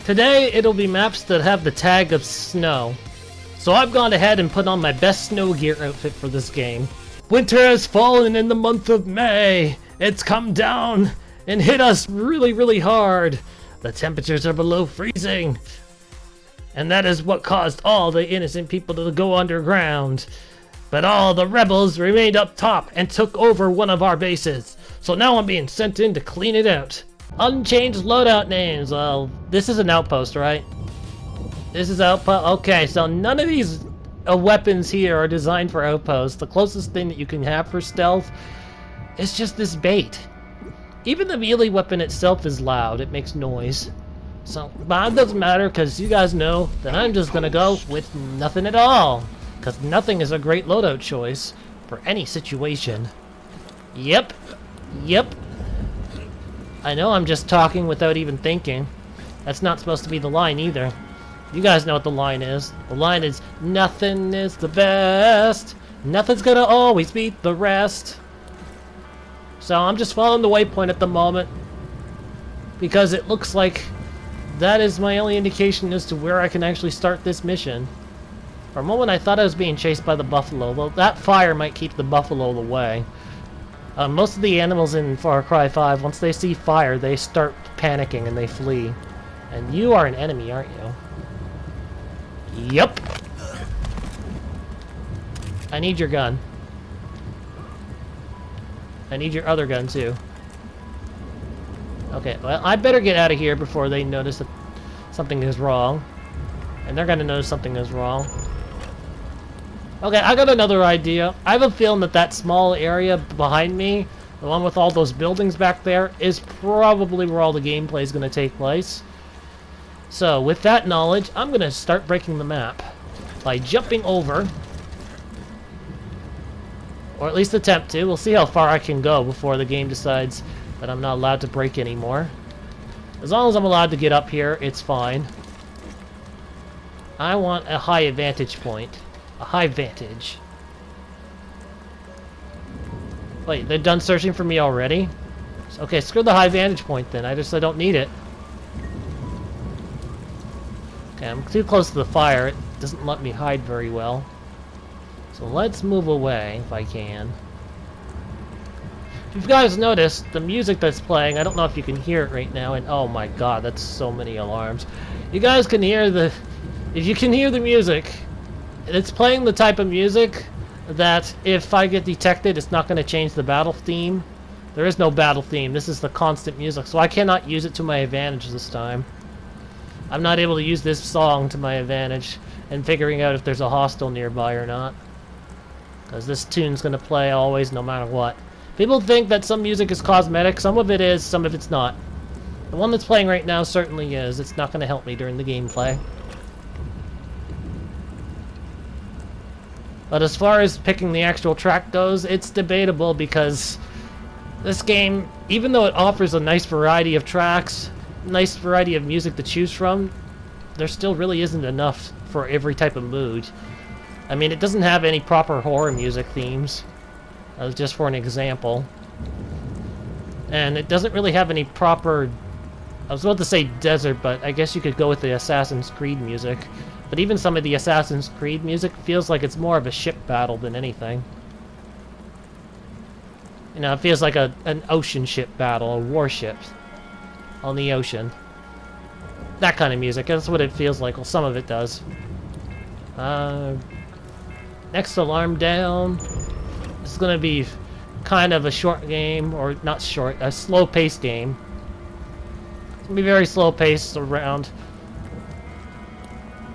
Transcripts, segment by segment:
Today, it'll be maps that have the tag of snow. So I've gone ahead and put on my best snow gear outfit for this game. Winter has fallen in the month of May. It's come down and hit us really, really hard. The temperatures are below freezing. And that is what caused all the innocent people to go underground. But all the rebels remained up top and took over one of our bases. So now I'm being sent in to clean it out. Unchanged loadout names. Well, this is an outpost, right? This is outpost. Okay, so none of these weapons here are designed for outposts. The closest thing that you can have for stealth is just this bait. Even the melee weapon itself is loud. It makes noise. So, but it doesn't matter because you guys know that I'm just gonna go with nothing at all. Because nothing is a great loadout choice for any situation. Yep. Yep. I know I'm just talking without even thinking. That's not supposed to be the line either. You guys know what the line is. The line is, nothing is the best. Nothing's gonna always beat the rest. So I'm just following the waypoint at the moment. Because it looks like that is my only indication as to where I can actually start this mission. For a moment I thought I was being chased by the buffalo. Well, that fire might keep the buffalo away. Most of the animals in Far Cry 5, once they see fire, they start panicking and they flee. And you are an enemy, aren't you? Yep. I need your gun. I need your other gun, too. Okay, well, I better get out of here before they notice that something is wrong. And they're gonna notice something is wrong. Okay, I got another idea. I have a feeling that that small area behind me, the one with all those buildings back there, is probably where all the gameplay is going to take place. So, with that knowledge, I'm going to start breaking the map by jumping over. Or at least attempt to. We'll see how far I can go before the game decides that I'm not allowed to break anymore. As long as I'm allowed to get up here, it's fine. I want a high vantage point. A high vantage. Wait, they're done searching for me already? Okay, screw the high vantage point then. I don't need it. Okay, I'm too close to the fire. It doesn't let me hide very well. So let's move away if I can. If you guys noticed, the music that's playing, I don't know if you can hear it right now, and oh my god, that's so many alarms. You guys can hear the... If you can hear the music... It's playing the type of music that if I get detected, it's not going to change the battle theme. There is no battle theme. This is the constant music, so I cannot use it to my advantage this time. I'm not able to use this song to my advantage in figuring out if there's a hostile nearby or not. Because this tune's going to play always, no matter what. People think that some music is cosmetic. Some of it is, some of it's not. The one that's playing right now certainly is. It's not going to help me during the gameplay. But as far as picking the actual track goes, it's debatable because this game, even though it offers a nice variety of tracks, nice variety of music to choose from, there still really isn't enough for every type of mood. I mean, it doesn't have any proper horror music themes, just for an example. And it doesn't really have any proper, I was about to say desert, but I guess you could go with the Assassin's Creed music. But even some of the Assassin's Creed music feels like it's more of a ship battle than anything. You know, it feels like an ocean ship battle, a warship on the ocean. That kind of music, that's what it feels like. Well, some of it does. Next alarm down. This is going to be kind of a short game, or not short, a slow-paced game. It's going to be very slow-paced around.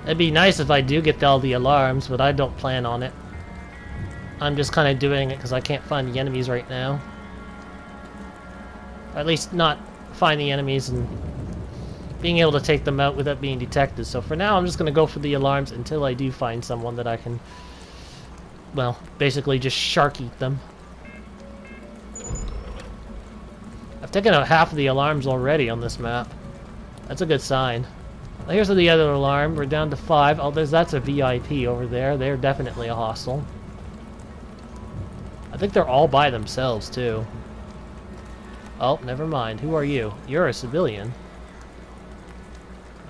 It'd be nice if I do get all the alarms, but I don't plan on it. I'm just kind of doing it because I can't find the enemies right now. Or at least not find the enemies and being able to take them out without being detected. So for now, I'm just going to go for the alarms until I do find someone that I can, well, basically just shark eat them. I've taken out half of the alarms already on this map. That's a good sign. Well, here's the other alarm. We're down to 5. Oh, that's a VIP over there. They're definitely a hostile. I think they're all by themselves, too. Oh, never mind. Who are you? You're a civilian.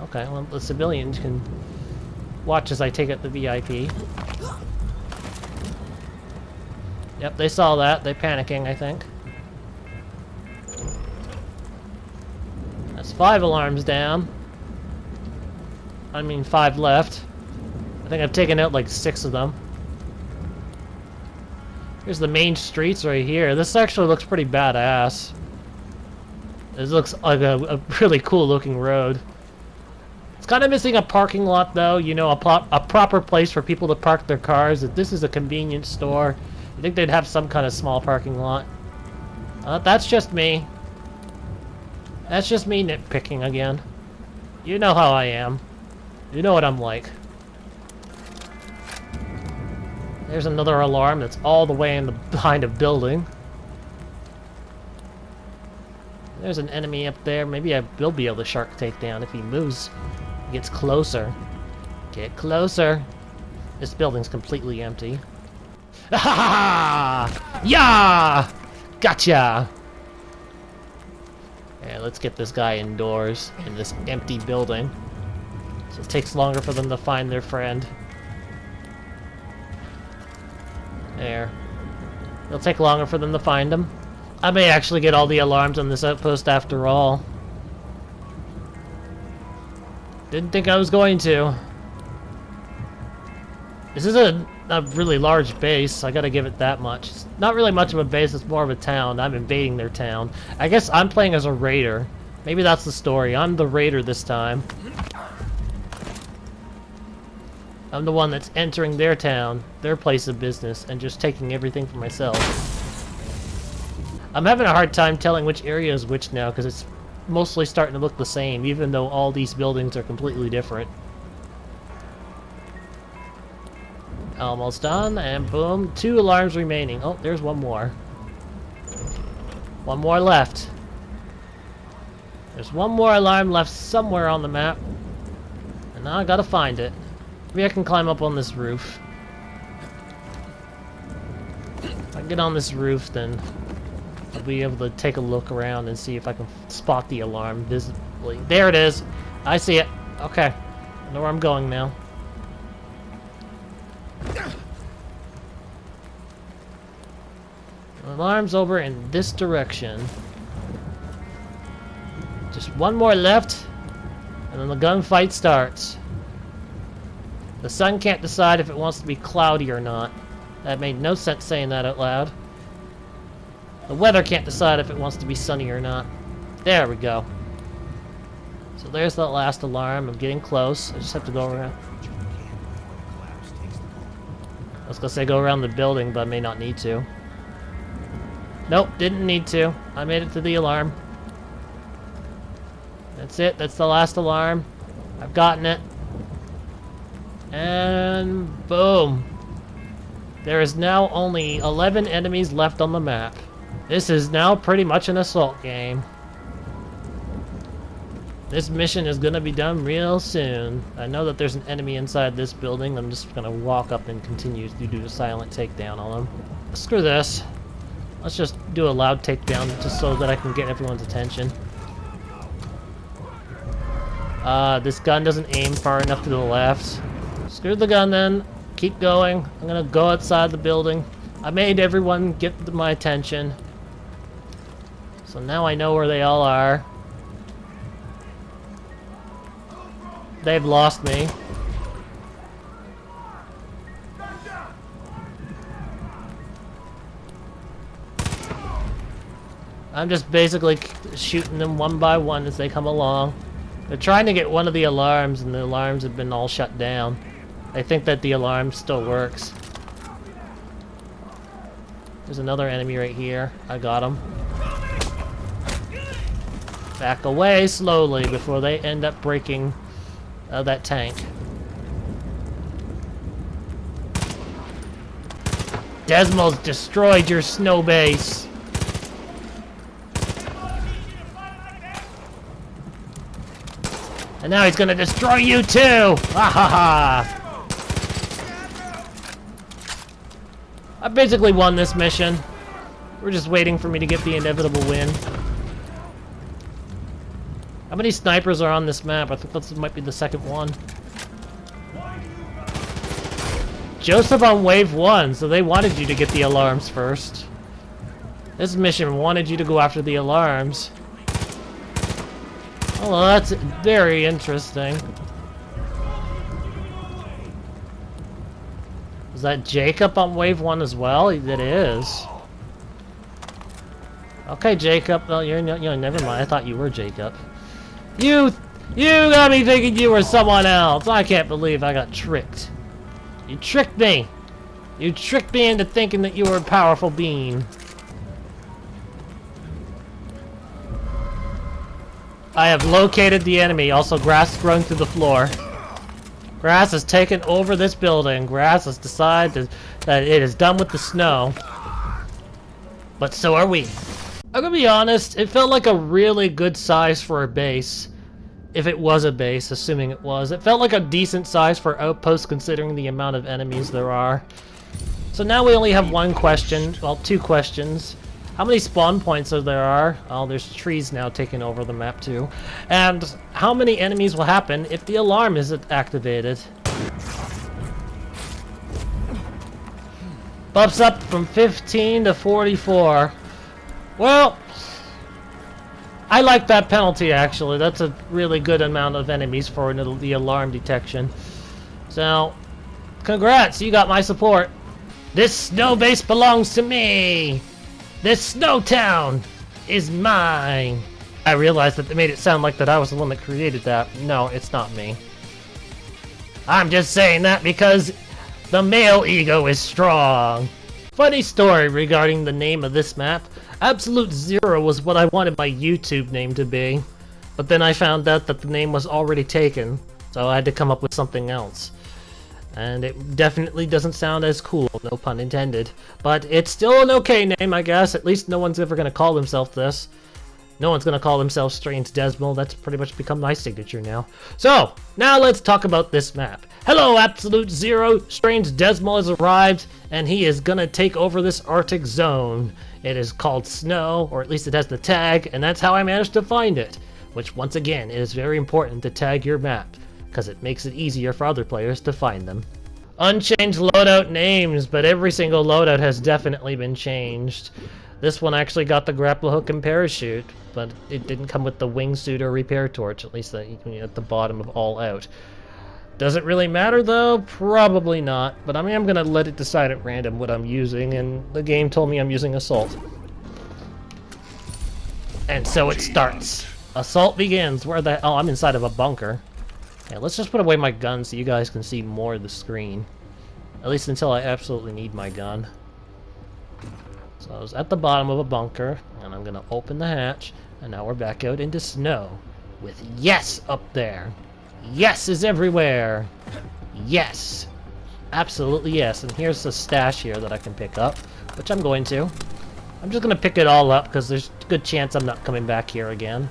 Okay, well, the civilians can watch as I take out the VIP. Yep, they saw that. They're panicking, I think. That's 5 alarms down. I mean, 5 left. I think I've taken out like 6 of them. Here's the main streets right here. This actually looks pretty badass. This looks like a really cool looking road. It's kind of missing a parking lot though, you know, a proper place for people to park their cars. If this is a convenience store, you think they'd have some kind of small parking lot. That's just me. That's just me nitpicking again. You know how I am. You know what I'm like. There's another alarm that's all the way behind a building. There's an enemy up there. Maybe I will be able to shark take down if he moves. Gets closer. Get closer. This building's completely empty. Ah! Yeah! Gotcha! Yeah, let's get this guy indoors in this empty building. So it takes longer for them to find their friend. There. It'll take longer for them to find him. I may actually get all the alarms on this outpost after all. Didn't think I was going to. This is a really large base, I gotta give it that much. It's not really much of a base, it's more of a town. I'm invading their town. I guess I'm playing as a raider. Maybe that's the story. I'm the raider this time. I'm the one that's entering their town, their place of business, and just taking everything for myself. I'm having a hard time telling which area is which now, because it's mostly starting to look the same, even though all these buildings are completely different. Almost done, and boom, 2 alarms remaining. Oh, there's one more. One more left. There's one more alarm left somewhere on the map. And now I gotta find it. Maybe I can climb up on this roof. If I get on this roof, then I'll be able to take a look around and see if I can spot the alarm visibly. There it is! I see it. Okay. I know where I'm going now. The alarm's over in this direction. Just one more left, and then the gunfight starts. The sun can't decide if it wants to be cloudy or not. That made no sense saying that out loud. The weather can't decide if it wants to be sunny or not. There we go. So there's that last alarm. I'm getting close. I just have to go around. I was gonna say go around the building, but I may not need to. Nope, didn't need to. I made it to the alarm. That's it. That's the last alarm. I've gotten it. And boom. There is now only 11 enemies left on the map. This is now pretty much an assault game. This mission is gonna be done real soon. I know that there's an enemy inside this building. I'm just gonna walk up and continue to do a silent takedown on them. Screw this. Let's just do a loud takedown just so that I can get everyone's attention. This gun doesn't aim far enough to the left. Screw the gun then. Keep going. I'm gonna go outside the building. I made everyone get my attention. So now I know where they all are. They've lost me. I'm just basically shooting them one by one as they come along. They're trying to get one of the alarms, and the alarms have been all shut down. I think that the alarm still works. There's another enemy right here. I got him. Back away slowly before they end up breaking that tank. Desmo's destroyed your snow base. And now he's gonna destroy you too! Ha ha ha! I basically won this mission. We're just waiting for me to get the inevitable win. How many snipers are on this map? I think this might be the second one. Joseph on wave 1, so they wanted you to get the alarms first. This mission wanted you to go after the alarms. Oh, well, that's very interesting. Is that Jacob on wave 1 as well? It is. Okay, Jacob. Well, you're never mind. I thought you were Jacob. You got me thinking you were someone else. I can't believe I got tricked. You tricked me. You tricked me into thinking that you were a powerful being. I have located the enemy. Also, grass is growing through the floor. Grass has taken over this building. Grass has decided that it is done with the snow. But so are we. I'm gonna be honest, it felt like a really good size for a base. If it was a base, assuming it was. It felt like a decent size for Outpost considering the amount of enemies there are. So now we only have one question. Well, two questions. How many spawn points there are? Oh, there's trees now taking over the map too. And how many enemies will happen if the alarm isn't activated? Bumps up from 15 to 44. Well, I like that penalty actually. That's a really good amount of enemies for the alarm detection. So, congrats, you got my support. This snow base belongs to me. This snow town is mine. I realized that they made it sound like that I was the one that created that. No, it's not me. I'm just saying that because the male ego is strong. Funny story regarding the name of this map. Absolute Zero was what I wanted my YouTube name to be. But then I found out that the name was already taken. So I had to come up with something else. And it definitely doesn't sound as cool, no pun intended. But it's still an okay name, I guess. At least no one's ever going to call himself this. No one's going to call himself Strange Desmo. That's pretty much become my signature now. So, now let's talk about this map. Hello, Absolute Zero. Strange Desmo has arrived, and he is going to take over this Arctic zone. It is called Snow, or at least it has the tag, and that's how I managed to find it. Which, once again, it is very important to tag your map, because it makes it easier for other players to find them. Unchanged loadout names, but every single loadout has definitely been changed. This one actually got the grapple hook and parachute, but it didn't come with the wingsuit or repair torch, at least at the bottom of all out. Does it really matter though? Probably not, but I mean, I'm gonna let it decide at random what I'm using, and the game told me I'm using Assault. And so it starts. Assault begins. Where the... Oh, I'm inside of a bunker. Yeah, let's just put away my gun so you guys can see more of the screen. At least until I absolutely need my gun. So I was at the bottom of a bunker, and I'm gonna open the hatch, and now we're back out into snow. With yes up there. Yes is everywhere. Yes. Absolutely yes. And here's the stash here that I can pick up, which I'm going to. I'm just gonna pick it all up, because there's a good chance I'm not coming back here again.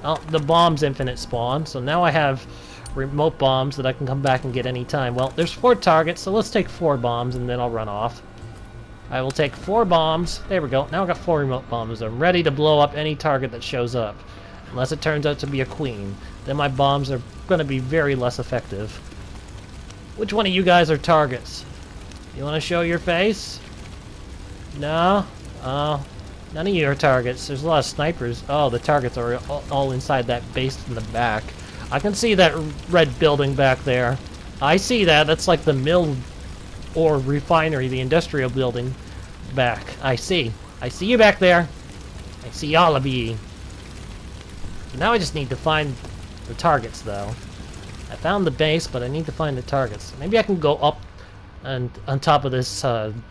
Oh, the bomb's infinite spawn, so now I have remote bombs that I can come back and get any time. Well, there's 4 targets, so let's take 4 bombs and then I'll run off. I will take 4 bombs. There we go. Now I've got 4 remote bombs. I'm ready to blow up any target that shows up. Unless it turns out to be a queen. Then my bombs are going to be very less effective. Which one of you guys are targets? You want to show your face? No? Oh. None of you are targets. There's a lot of snipers. Oh, the targets are all inside that base in the back. I can see that red building back there. I see that. That's like the mill or refinery, the industrial building back. I see. I see you back there. I see all of you. So now I just need to find the targets, though. I found the base, but I need to find the targets. Maybe I can go up and on top of this, on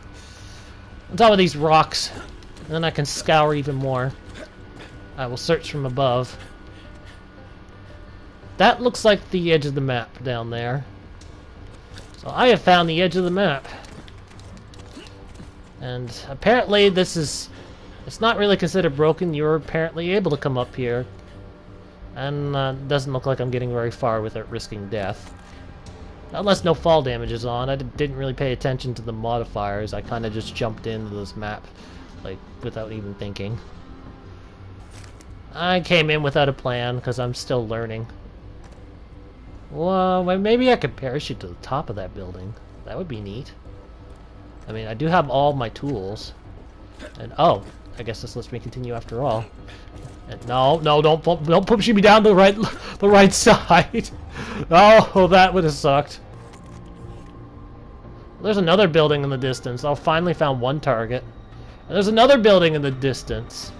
top of these rocks, and then I can scour even more. I will search from above. That looks like the edge of the map down there. So I have found the edge of the map. And apparently this is... It's not really considered broken. You're apparently able to come up here. And it doesn't look like I'm getting very far without risking death. Unless no fall damage is on. I didn't really pay attention to the modifiers. I kind of just jumped into this map, like, without even thinking. I came in without a plan because I'm still learning. Well, maybe I could parachute to the top of that building. That would be neat. I mean, I do have all my tools. And oh, I guess this lets me continue after all. And no, don't push me down the right side. Oh, that would have sucked. There's another building in the distance. I finally found one target. And there's another building in the distance.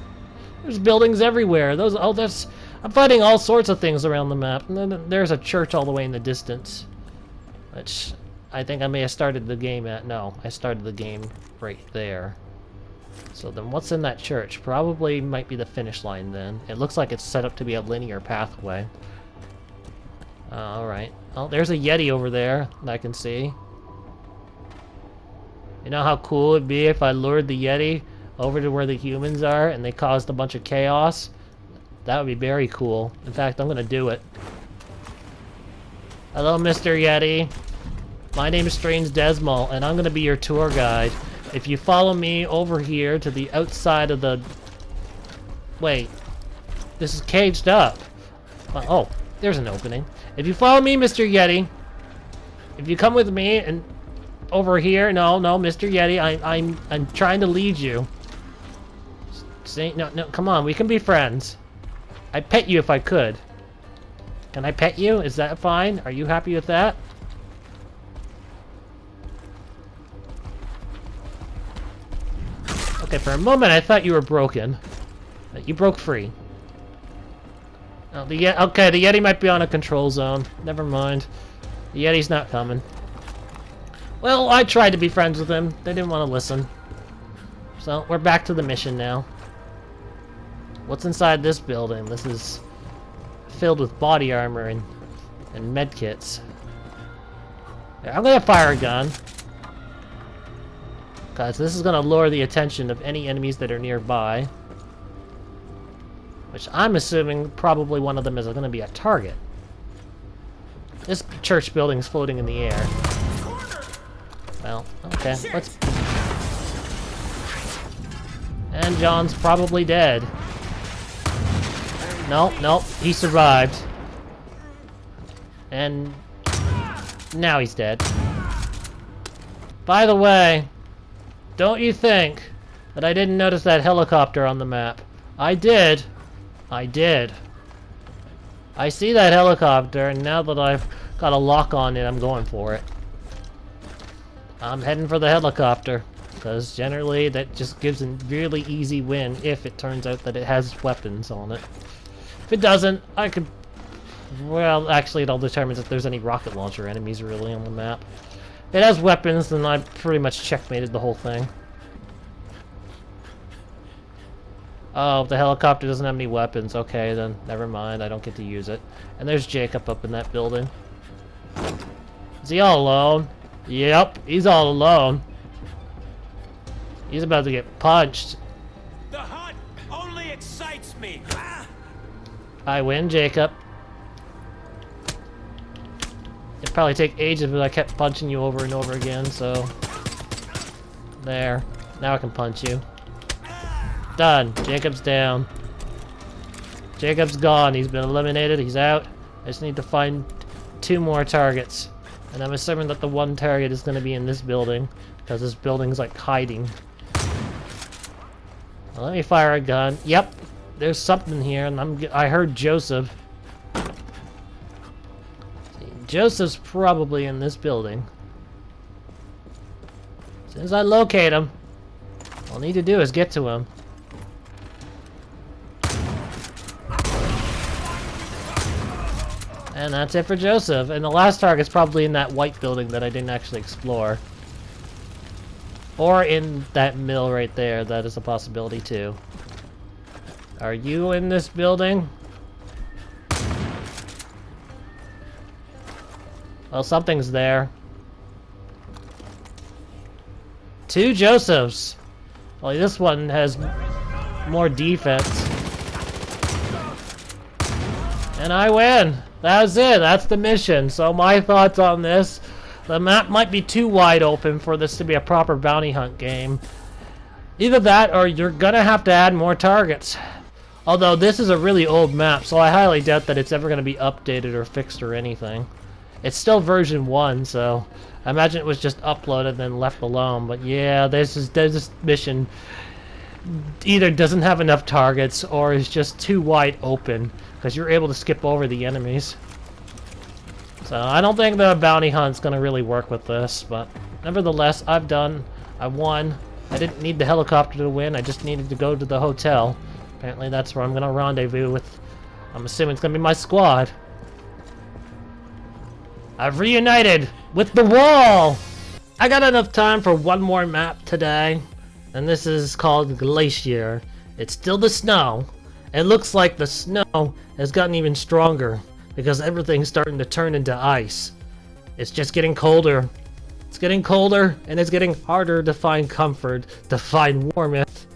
There's buildings everywhere. I'm finding all sorts of things around the map. And then there's a church all the way in the distance, which I think I may have started the game at. No, I started the game right there. So then what's in that church? Probably might be the finish line then. It looks like it's set up to be a linear pathway. Alright. Oh, there's a Yeti over there that I can see. You know how cool it would be if I lured the Yeti over to where the humans are and they caused a bunch of chaos? That would be very cool. In fact, I'm gonna do it. Hello, Mr. Yeti. My name is Strange Desmal, and I'm gonna be your tour guide. If you follow me over here to the outside of the... Wait. This is caged up. Oh, there's an opening. If you follow me, Mr. Yeti, if you come with me and over here... No, Mr. Yeti, I'm trying to lead you. See? No, come on, we can be friends. I'd pet you if I could. Can I pet you? Is that fine? Are you happy with that? Okay, for a moment I thought you were broken. But you broke free. Oh, okay, the Yeti might be on a control zone. Never mind. The Yeti's not coming. Well, I tried to be friends with him. They didn't want to listen. So, we're back to the mission now. What's inside this building? This is filled with body armor and medkits. I'm gonna fire a gun. Because this is going to lure the attention of any enemies that are nearby. Which I'm assuming probably one of them is going to be a target. This church building is floating in the air. Well, okay. Let's... And John's probably dead. Nope, he survived. And now he's dead. By the way, don't you think that I didn't notice that helicopter on the map? I did. I see that helicopter, and now that I've got a lock on it, I'm going for it. I'm heading for the helicopter, because generally that just gives a really easy win if it turns out that it has weapons on it. If it doesn't, I could... Well, actually it all determines if there's any rocket launcher enemies really on the map. If it has weapons, then I pretty much checkmated the whole thing. Oh, the helicopter doesn't have any weapons. Okay, then never mind. I don't get to use it. And there's Jacob up in that building. Is he all alone? Yep, he's all alone. He's about to get punched. The hunt only excites me. I win, Jacob. It'd probably take ages if I kept punching you over and over again, so... There. Now I can punch you. Done. Jacob's down. Jacob's gone. He's been eliminated. He's out. I just need to find 2 more targets. And I'm assuming that the one target is going to be in this building, because this building's like hiding. Well, let me fire a gun. Yep. There's something here, and I heard Joseph. Joseph's probably in this building. As soon as I locate him, all I need to do is get to him. And that's it for Joseph. And the last target's probably in that white building that I didn't actually explore. Or in that mill right there. That is a possibility too. Are you in this building? Well, something's there. 2 Josephs. Well, this one has more defense. And I win. That's it. That's the mission. So my thoughts on this. The map might be too wide open for this to be a proper bounty hunt game. Either that or you're gonna have to add more targets. Although this is a really old map, so I highly doubt that it's ever going to be updated or fixed or anything. It's still version 1, so I imagine it was just uploaded and then left alone. But yeah, there's this mission either doesn't have enough targets or is just too wide open because you're able to skip over the enemies. So I don't think the bounty hunt's going to really work with this, but nevertheless, I won. I didn't need the helicopter to win, I just needed to go to the hotel. Apparently that's where I'm going to rendezvous with, I'm assuming it's going to be my squad. I've reunited with the wall! I got enough time for one more map today, and this is called Glacier. It's still the snow. It looks like the snow has gotten even stronger because everything's starting to turn into ice. It's just getting colder. It's getting colder, and it's getting harder to find comfort, to find warmth.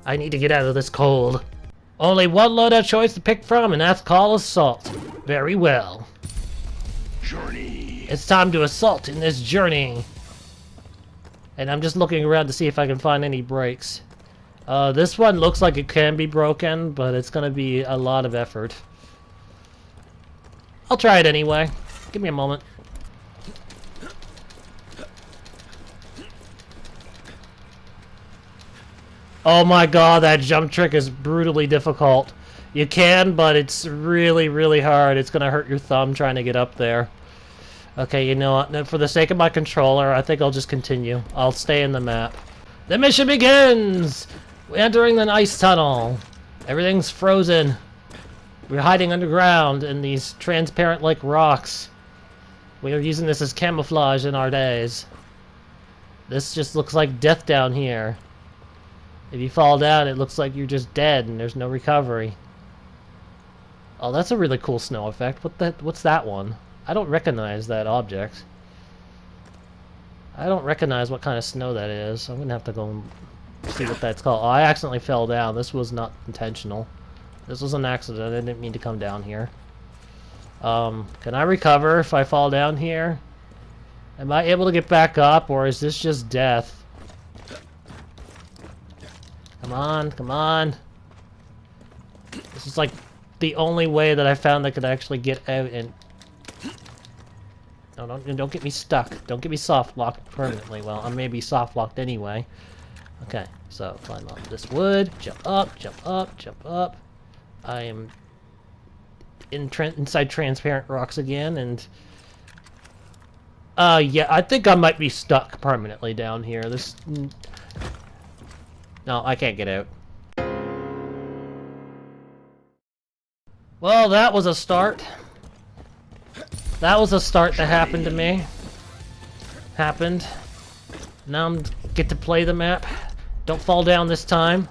I need to get out of this cold. Only one loadout choice to pick from, and that's called Assault. Very well. Journey. It's time to assault in this journey. And I'm just looking around to see if I can find any breaks. This one looks like it can be broken, but it's gonna be a lot of effort. I'll try it anyway. Give me a moment. Oh my god, that jump trick is brutally difficult. You can, but it's really, really hard. It's gonna hurt your thumb trying to get up there. Okay, you know what? For the sake of my controller, I think I'll just continue. I'll stay in the map. The mission begins! We're entering an ice tunnel. Everything's frozen. We're hiding underground in these transparent-like rocks. We are using this as camouflage in our days. This just looks like death down here. If you fall down, it looks like you're just dead and there's no recovery. Oh, that's a really cool snow effect. What's that one? I don't recognize that object. I don't recognize what kind of snow that is. I'm gonna have to go and see what that's called. Oh, I accidentally fell down. This was not intentional. This was an accident. I didn't mean to come down here. Can I recover if I fall down here? Am I able to get back up, or is this just death? Come on, come on. This is like the only way that I found that could actually get out and... No, don't get me stuck. Don't get me soft locked permanently. Well, I may be soft locked anyway. Okay, so climb up this wood, jump up, jump up, jump up. I am inside transparent rocks again, and yeah, I think I might be stuck permanently down here. This... No, I can't get out. Well, that was a start. That was a start that happened to me. Happened. Now I get to play the map. Don't fall down this time.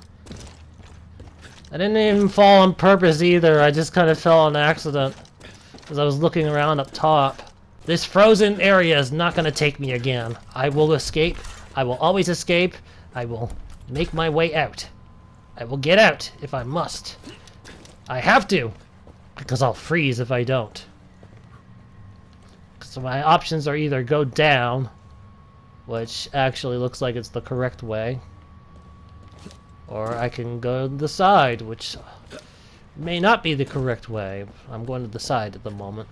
I didn't even fall on purpose either. I just kind of fell on accident as I was looking around up top. This frozen area is not going to take me again. I will escape. I will always escape. I will make my way out. I will get out if I must. I have to, because I'll freeze if I don't. So my options are either go down, which actually looks like it's the correct way, or I can go to the side, which may not be the correct way. I'm going to the side at the moment.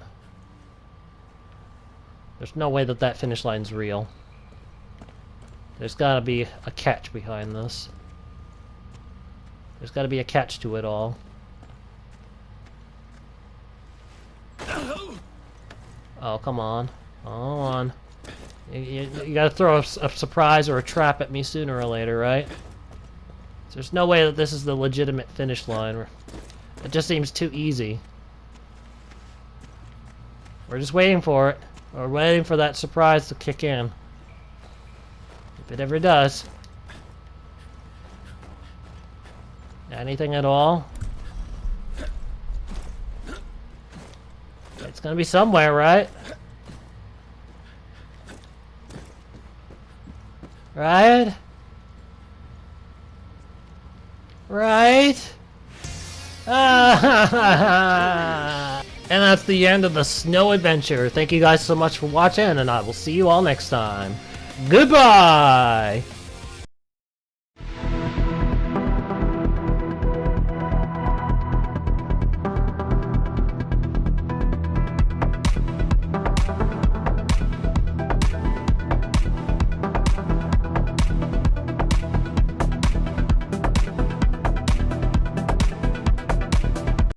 There's no way that that finish line's real. There's gotta be a catch behind this. There's gotta be a catch to it all. Oh, come on. Come on. You gotta throw a surprise or a trap at me sooner or later, right? There's no way that this is the legitimate finish line. It just seems too easy. We're just waiting for it. We're waiting for that surprise to kick in. If it ever does. Anything at all? It's gonna be somewhere, right? Right? Right? Ah, and that's the end of the snow adventure. Thank you guys so much for watching, and I will see you all next time. Goodbye!